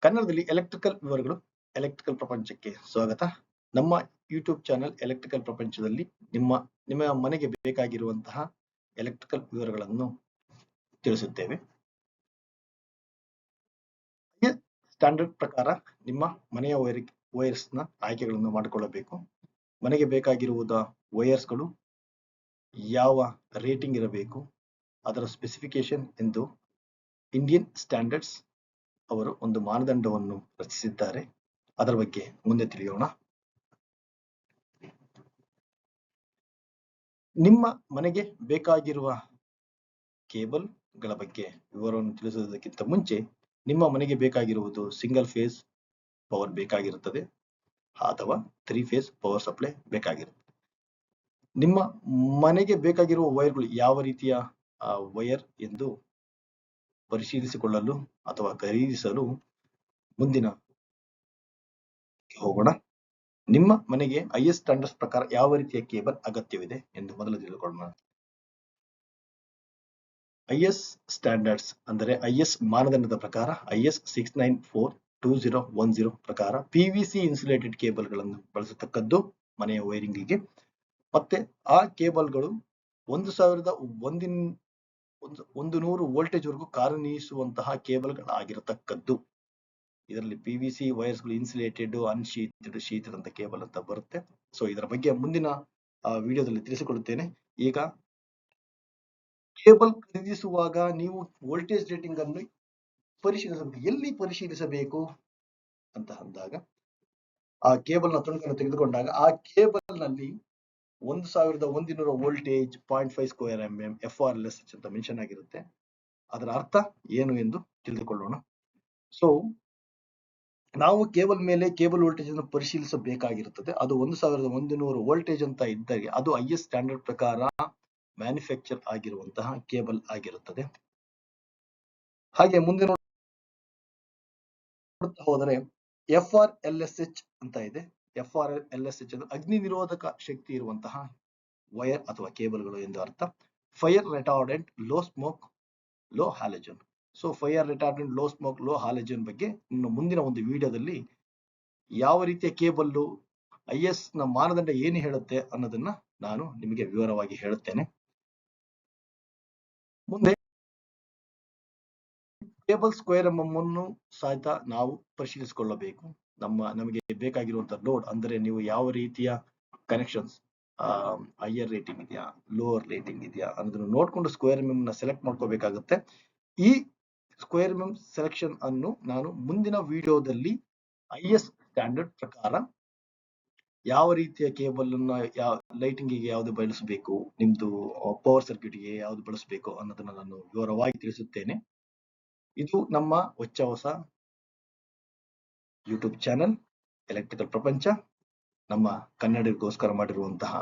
ಕನ್ನಡದಲ್ಲಿ ಎಲೆಕ್ಟ್ರಿಕಲ್ ವಿವರಗಳು ಎಲೆಕ್ಟ್ರಿಕಲ್ ಪ್ರಪಂಚಕ್ಕೆ ಸ್ವಾಗತ. ನಮ್ಮ ಯೂಟ್ಯೂಬ್ ಚಾನೆಲ್ ಎಲೆಕ್ಟ್ರಿಕಲ್ ಪ್ರಪಂಚದಲ್ಲಿ ನಿಮ್ಮ ಮನೆಗೆ ಬೇಕಾಗಿರುವಂತಹ ಎಲೆಕ್ಟ್ರಿಕಲ್ ವಿವರಗಳನ್ನು ತಿಳಿಸುತ್ತೇವೆ. ಸ್ಟ್ಯಾಂಡರ್ಡ್ ಪ್ರಕಾರ ನಿಮ್ಮ ಮನೆಯ ವೈರ್ಸ್ ನ ಆಯ್ಕೆಗಳನ್ನು ಮಾಡಿಕೊಳ್ಳಬೇಕು. ಮನೆಗೆ ಬೇಕಾಗಿರುವುದ ವೈರ್ಸ್ಗಳು ಯಾವ ರೇಟಿಂಗ್ ಇರಬೇಕು, ಅದರ ಸ್ಪೆಸಿಫಿಕೇಶನ್ ಎಂದು ಇಂಡಿಯನ್ ಸ್ಟ್ಯಾಂಡರ್ಡ್ಸ್ ಅವರು ಒಂದು ಮಾನದಂಡವನ್ನು ರಚಿಸಿದ್ದಾರೆ. ಅದರ ಬಗ್ಗೆ ಮುಂದೆ ತಿಳಿಯೋಣ. ನಿಮ್ಮ ಮನೆಗೆ ಬೇಕಾಗಿರುವ ಕೇಬಲ್ ಗಳ ಬಗ್ಗೆ ವಿವರವನ್ನು ತಿಳಿಸುವುದಕ್ಕಿಂತ ಮುಂಚೆ, ನಿಮ್ಮ ಮನೆಗೆ ಬೇಕಾಗಿರುವುದು ಸಿಂಗಲ್ ಫೇಸ್ ಪವರ್ ಬೇಕಾಗಿರುತ್ತದೆ ಅಥವಾ 3 ಫೇಸ್ ಪವರ್ ಸಪ್ಲೈ ಬೇಕಾಗಿರುತ್ತದೆ. ನಿಮ್ಮ ಮನೆಗೆ ಬೇಕಾಗಿರುವ ವೈರ್ಗಳು ಯಾವ ರೀತಿಯ ವೈರ್ ಎಂದು ಪರಿಶೀಲಿಸಿಕೊಳ್ಳಲು ಅಥವಾ ಖರೀದಿಸಲು ಮುಂದಿನ ಹೋಗೋಣ. ನಿಮ್ಮ ಮನೆಗೆ IS ಸ್ಟ್ಯಾಂಡರ್ಡ್ಸ್ ಪ್ರಕಾರ ಯಾವ ರೀತಿಯ ಕೇಬಲ್ ಅಗತ್ಯವಿದೆ ಎಂದು ಮೊದಲು ತಿಳಿದುಕೊಳ್ಳೋಣ. IS ಸ್ಟ್ಯಾಂಡರ್ಡ್ಸ್ ಅಂದರೆ IS ಮಾನದಂಡದ ಪ್ರಕಾರ IS 6942010 ಪ್ರಕಾರ PVC ಇನ್ಸುಲೇಟೆಡ್ ಕೇಬಲ್ ಗಳನ್ನು ಬಳಸತಕ್ಕದ್ದು ಮನೆಯ ವೈರಿಂಗಿಗೆ. ಮತ್ತೆ ಆ ಕೇಬಲ್ಗಳು 1100 ವೋಲ್ಟೇಜ್ ವರೆಗೂ ಕಾರ್ಯನಿರ್ವಹಿಸುವಂತಹ ಕೇಬಲ್ಗಳಾಗಿರತಕ್ಕದ್ದು. ಇದರಲ್ಲಿ PVC ವೈರ್ಸ್ ಗಳು ಇನ್ಸುಲೇಟೆಡ್, ಅನ್ಶೀಟೆಡ್, ಶೀಟೆಡ್ ಅಂತ ಕೇಬಲ್ ಅಂತ ಬರುತ್ತೆ. ಸೊ ಇದರ ಬಗ್ಗೆ ಮುಂದಿನ ವಿಡಿಯೋದಲ್ಲಿ ತಿಳಿಸಿಕೊಡುತ್ತೇನೆ. ಈಗ ಕೇಬಲ್ ಖರೀದಿಸುವಾಗ ನೀವು ವೋಲ್ಟೇಜ್ ರೇಟಿಂಗ್ ಅನ್ನು ಪರಿಶೀಲಿಸಬೇಕು. ಎಲ್ಲಿ ಪರಿಶೀಲಿಸಬೇಕು ಅಂತ ಅಂದಾಗ, ಆ ಕೇಬಲ್ ನ ತುಣುಕನ್ನು ತೆಗೆದುಕೊಂಡಾಗ ಆ ಕೇಬಲ್ ನಲ್ಲಿ 1100 ವೋಲ್ಟೇಜ್ 0.5 ಸ್ಕ್ವೇರ್ mm FRLSH ಅಂತ ಮೆನ್ಷನ್ ಆಗಿರುತ್ತೆ. ಅದರ ಅರ್ಥ ಏನು ಎಂದು ತಿಳಿದುಕೊಳ್ಳೋಣ. ಸೊ ನಾವು ಕೇಬಲ್ ಮೇಲೆ ಕೇಬಲ್ ವೋಲ್ಟೇಜ್ ಅನ್ನು ಪರಿಶೀಲಿಸಬೇಕಾಗಿರುತ್ತದೆ. ಅದು 1100 ವೋಲ್ಟೇಜ್ ಅಂತ ಇದ್ದರೆ ಅದು IS ಸ್ಟ್ಯಾಂಡರ್ಡ್ ಪ್ರಕಾರ ಮ್ಯಾನುಫ್ಯಾಕ್ಚರ್ ಆಗಿರುವಂತಹ ಕೇಬಲ್ ಆಗಿರುತ್ತದೆ. ಹಾಗೆ ಮುಂದೆ ನೋಡ್ತಾ ಹೋದರೆ FRLSH ಅಂತ ಇದೆ. FRLSH ಅದು ಅಗ್ನಿ ನಿರೋಧಕ ಶಕ್ತಿ ಇರುವಂತಹ ವೈರ್ ಅಥವಾ ಕೇಬಲ್ಗಳು ಎಂದು ಅರ್ಥ. Fire retardant, low smoke, low halogen. So fire retardant, low smoke, low halogen ಬಗ್ಗೆ ಮುಂದಿನ ಒಂದು ವಿಡಿಯೋದಲ್ಲಿ ಯಾವ ರೀತಿಯ ಕೇಬಲ್ IS ನ ಮಾನದಂಡ ಏನು ಹೇಳುತ್ತೆ ಅನ್ನೋದನ್ನ ನಾನು ನಿಮಗೆ ವಿವರವಾಗಿ ಹೇಳುತ್ತೇನೆ. ಮುಂದೆ ಕೇಬಲ್ ಸ್ಕ್ವೇರ್ mm ಅನ್ನು ಸಹಿತ ನಾವು ಪರಿಶೀಲಿಸಿಕೊಳ್ಳಬೇಕು. ನಮಗೆ ಬೇಕಾಗಿರುವಂತಹ ಲೋಡ್ ಅಂದರೆ ನೀವು ಯಾವ ರೀತಿಯ ಕನೆಕ್ಷನ್ಸ್, ಹೈಯರ್ ರೇಟಿಂಗ್ ಇದೆಯಾ, ಲೋವರ್ ರೇಟಿಂಗ್ ಇದೆಯಾ ಅನ್ನೋದನ್ನು ನೋಡ್ಕೊಂಡು ಸ್ಕ್ವೇರ್ mm ನ ಸೆಲೆಕ್ಟ್ ಮಾಡ್ಕೋಬೇಕಾಗುತ್ತೆ. ಈ ಸ್ಕ್ವೇರ್ mm ಸೆಲೆಕ್ಷನ್ ಅನ್ನು ನಾನು ಮುಂದಿನ ವಿಡಿಯೋದಲ್ಲಿ IS ಸ್ಟ್ಯಾಂಡರ್ಡ್ ಪ್ರಕಾರ ಯಾವ ರೀತಿಯ ಕೇಬಲ್ ಅನ್ನ ಲೈಟಿಂಗ್ ಗೆ ಯಾವ್ದು ಬಳಸಬೇಕು, ನಿಮ್ದು ಪವರ್ ಸರ್ಕ್ಯೂಟ್ ಗೆ ಯಾವ್ದು ಬಳಸಬೇಕು ಅನ್ನೋದನ್ನ ನಾನು ವಿವರವಾಗಿ ತಿಳಿಸುತ್ತೇನೆ. ಇದು ನಮ್ಮ ಹೊಸ ಯೂಟ್ಯೂಬ್ ಚಾನೆಲ್ ಎಲೆಕ್ಟ್ರಿಕಲ್ ಪ್ರಪಂಚ, ನಮ್ಮ ಕನ್ನಡಿಗರಿಗೋಸ್ಕರ ಮಾಡಿರುವಂತಹ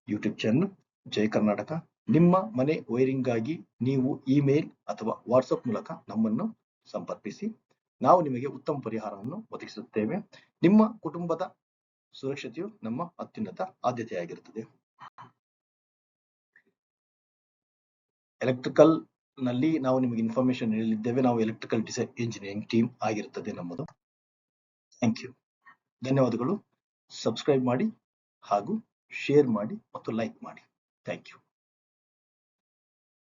ಯೂಟ್ಯೂಬ್ ಚಾನೆಲ್ ಜೈ ಕರ್ನಾಟಕ. ನಿಮ್ಮ ಮನೆ ವೈರಿಂಗ್ ಗಾಗಿ ನೀವು ಇಮೇಲ್ ಅಥವಾ ವಾಟ್ಸ್ಆಪ್ ಮೂಲಕ ನಮ್ಮನ್ನು ಸಂಪರ್ಕಿಸಿ. ನಾವು ನಿಮಗೆ ಉತ್ತಮ ಪರಿಹಾರವನ್ನು ಒದಗಿಸುತ್ತೇವೆ. ನಿಮ್ಮ ಕುಟುಂಬದ ಸುರಕ್ಷತೆಯು ನಮ್ಮ ಅತ್ಯುನ್ನತ ಆದ್ಯತೆಯಾಗಿರುತ್ತದೆ. ಎಲೆಕ್ಟ್ರಿಕಲ್ ನಲ್ಲಿ ನಾವು ನಿಮಗೆ ಇನ್ಫಾರ್ಮೇಶನ್ ನೀಡಲಿದ್ದೇವೆ. ನಾವು ಎಲೆಕ್ಟ್ರಿಕಲ್ ಡಿಸೈನ್ ಇಂಜಿನಿಯರಿಂಗ್ ಟೀಮ್ ಆಗಿರುತ್ತದೆ ನಮ್ಮದು. ಥ್ಯಾಂಕ್ ಯು, ಧನ್ಯವಾದಗಳು. ಸಬ್ಸ್ಕ್ರೈಬ್ ಮಾಡಿ ಹಾಗೂ ಶೇರ್ ಮಾಡಿ ಮತ್ತು ಲೈಕ್ ಮಾಡಿ. Thank you.